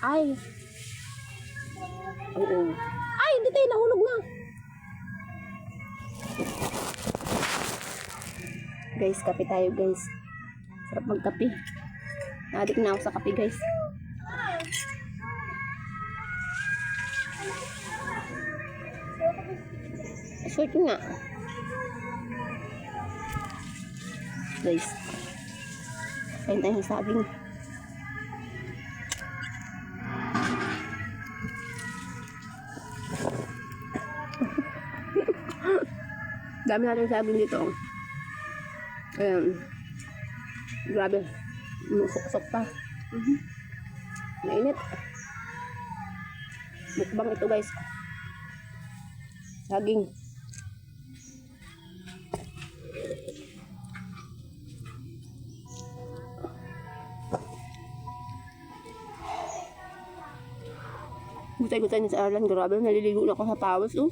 Ay. Oo. Ay, hindi tayo nahulog na. Guys, kape tayo guys. Sarap magkape. Nadik na ako sa kape guys. Short nga. Guys. Kain tayo ng saging. Dami natin saging dito. Grabe. Musok-sok pa. Mainit. Mukbang ito guys. Saging. Gutay-gutay niya sa Arlan. Grabe. Naliligo na ako sa pawas. Oh.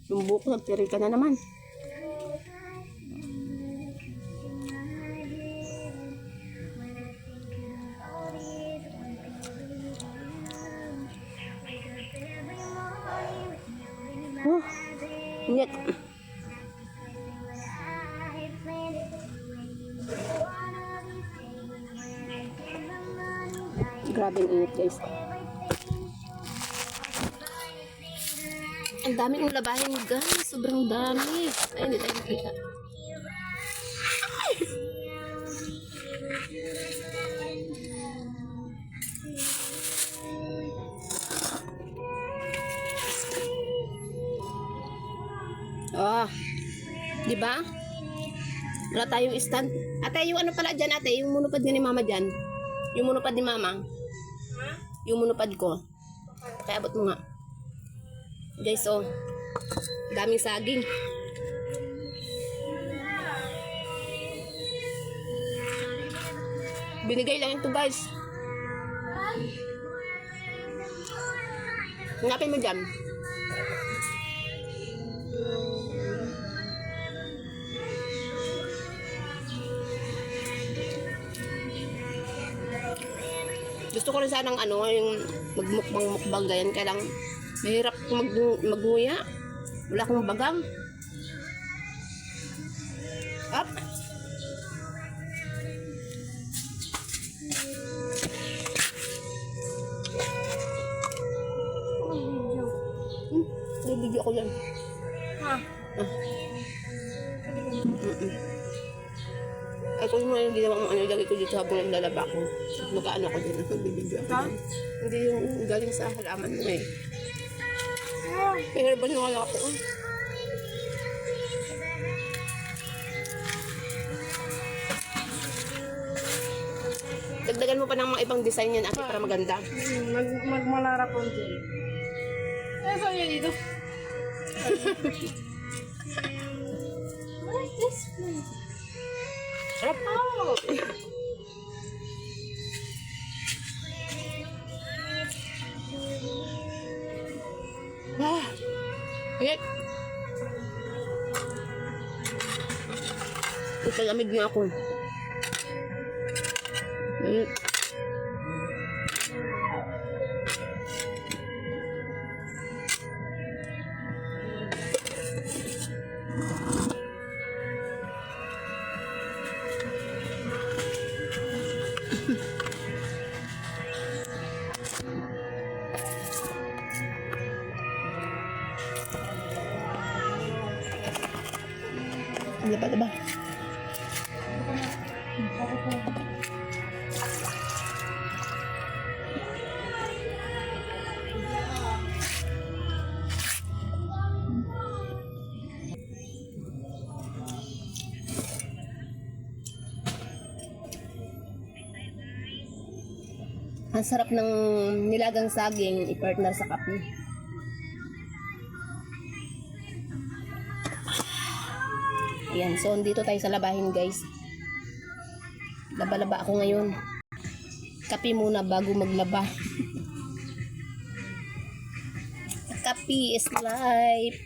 Yung buko nagtirika na naman. Oh, init. Grabe ang init guys. Ang dami kong labahin guys. Sobrang dami. Ay, hindi tayo nakita. Oh, di ba? Wala tayong stand. Ate, yung ano pala dyan, ate, yung monopod ni mama dyan. Yung monopod ni mama. Yung monopod ko. Kaya abot mo nga. Guys, oh. Daming saging. Binigay lang ito, guys. Hanapin mo dyan. Gusto ko rin sanang ano, yung magmukbang-mukbang ganyan. Kaya lang, mahirap magnguya. Wala akong bagang. Up. Bibigyan ko yan. Ha? Ito yung mga ginawa mong ano, ilagay ko dito habang naglalaba ko. Magkaano ko din. Bibigyan ko yan. Hindi yung galing sa halaman mo eh. Pero ba nung wala ako? Dagdagan mo pa ng mga ibang design yan ate para maganda. Magmalara po dyan. Eh, saan yan dito? What is this place? Sarap. Ayan. Italamig niya ako. Ayan. Ano pa ba? Ang sarap ng nilagang saging i-partner sa kape. Ayan, so dito tayo sa labahin guys. Laba-laba ako ngayon. Kape muna bago maglaba. Kape is life.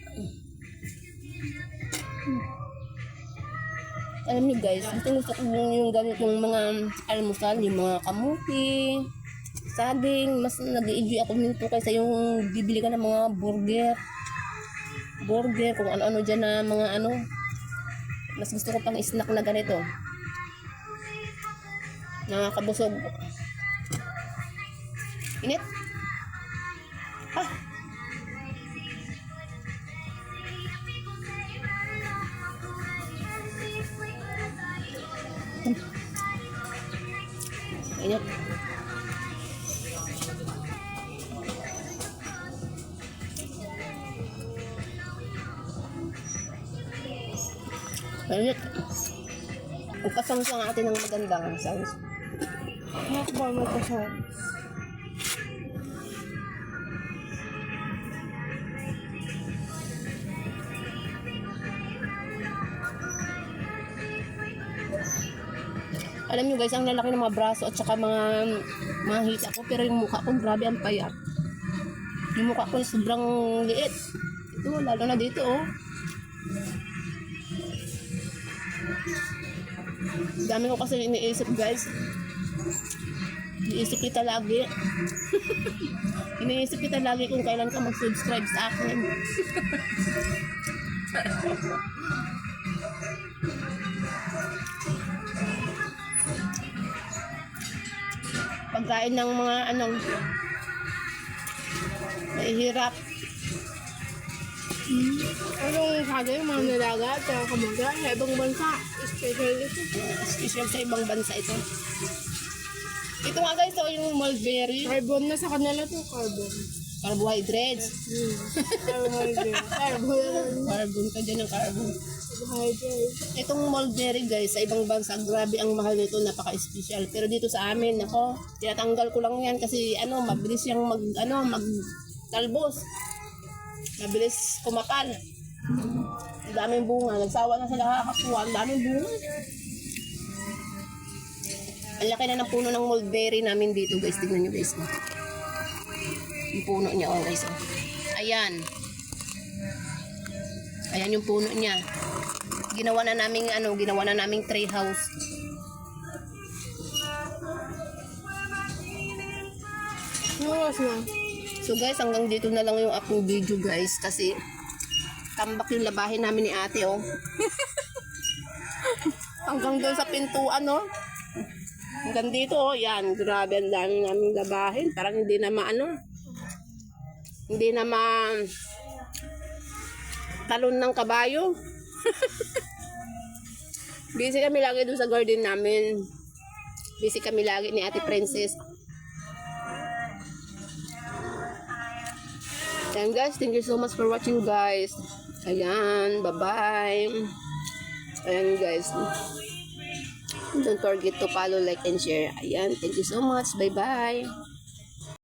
alam niyo guys, gusto ko yung ganitong mga almusal, yung mga kamuti, saging, mas nag-enjoy ako nito kaysa yung bibili ka ng mga burger, kung ano-ano dyan na mga ano. Mas gusto ko pang snack na ganito. Nakakabusog. Init? Ah! Init. Init. Ipasang sa atin ng magandang sounds. Nakakabal mo pa siya. Alam nyo guys, ang lalaki ng mga braso at saka mga hita ko, pero yung mukha ko grabe ang payat. Yung mukha ko sobrang liit. Ito, lalo na dito oh. Dami ko kasi iniisip guys. Iniisip kita lagi. Iniisip kita lagi kung kailan ka mag-subscribe sa akin. Pagkain ng mga anong mahihirap. Anong sagay, mga nilaga at kamuga, sa ibang bansa, special ito. Special sa ibang bansa ito. Ito nga guys, oh, yung mulberry. Carbon na sa kanila to, carbon. Carbohydrates. Carbon. Carbon ka dyan ng carbon. Carbohydrate. Itong mulberry guys, sa ibang bansa, grabe ang mahal nito, napaka-special. Pero dito sa amin, ako, tinatanggal ko lang yan kasi mabilis siyang magtalbos. Mabilis kumapal. Ang daming bunga. Nagsawa na sila kakakuha. Ang daming bunga. Ang laki na ng puno ng mulberry namin dito guys. Tignan nyo guys. Yung puno niya oh guys. Oh. Ayan. Ayan yung puno niya. Ginawa na naming tree house. Nuwas na. So guys, hanggang dito na lang yung aking video guys. Kasi tambak yung labahin namin ni ate oh. Hanggang doon sa pintuan oh. Hanggang dito oh. Yan, grabe ang dami namin labahin. Parang hindi na hindi na talon ng kabayo. Busy kami lagi doon sa garden namin. Busy kami lagi ni Ate Princess. Ayan guys, thank you so much for watching guys. Ayan, bye-bye. Ayan guys. Don't forget to follow, like, and share. Ayan, thank you so much. Bye-bye.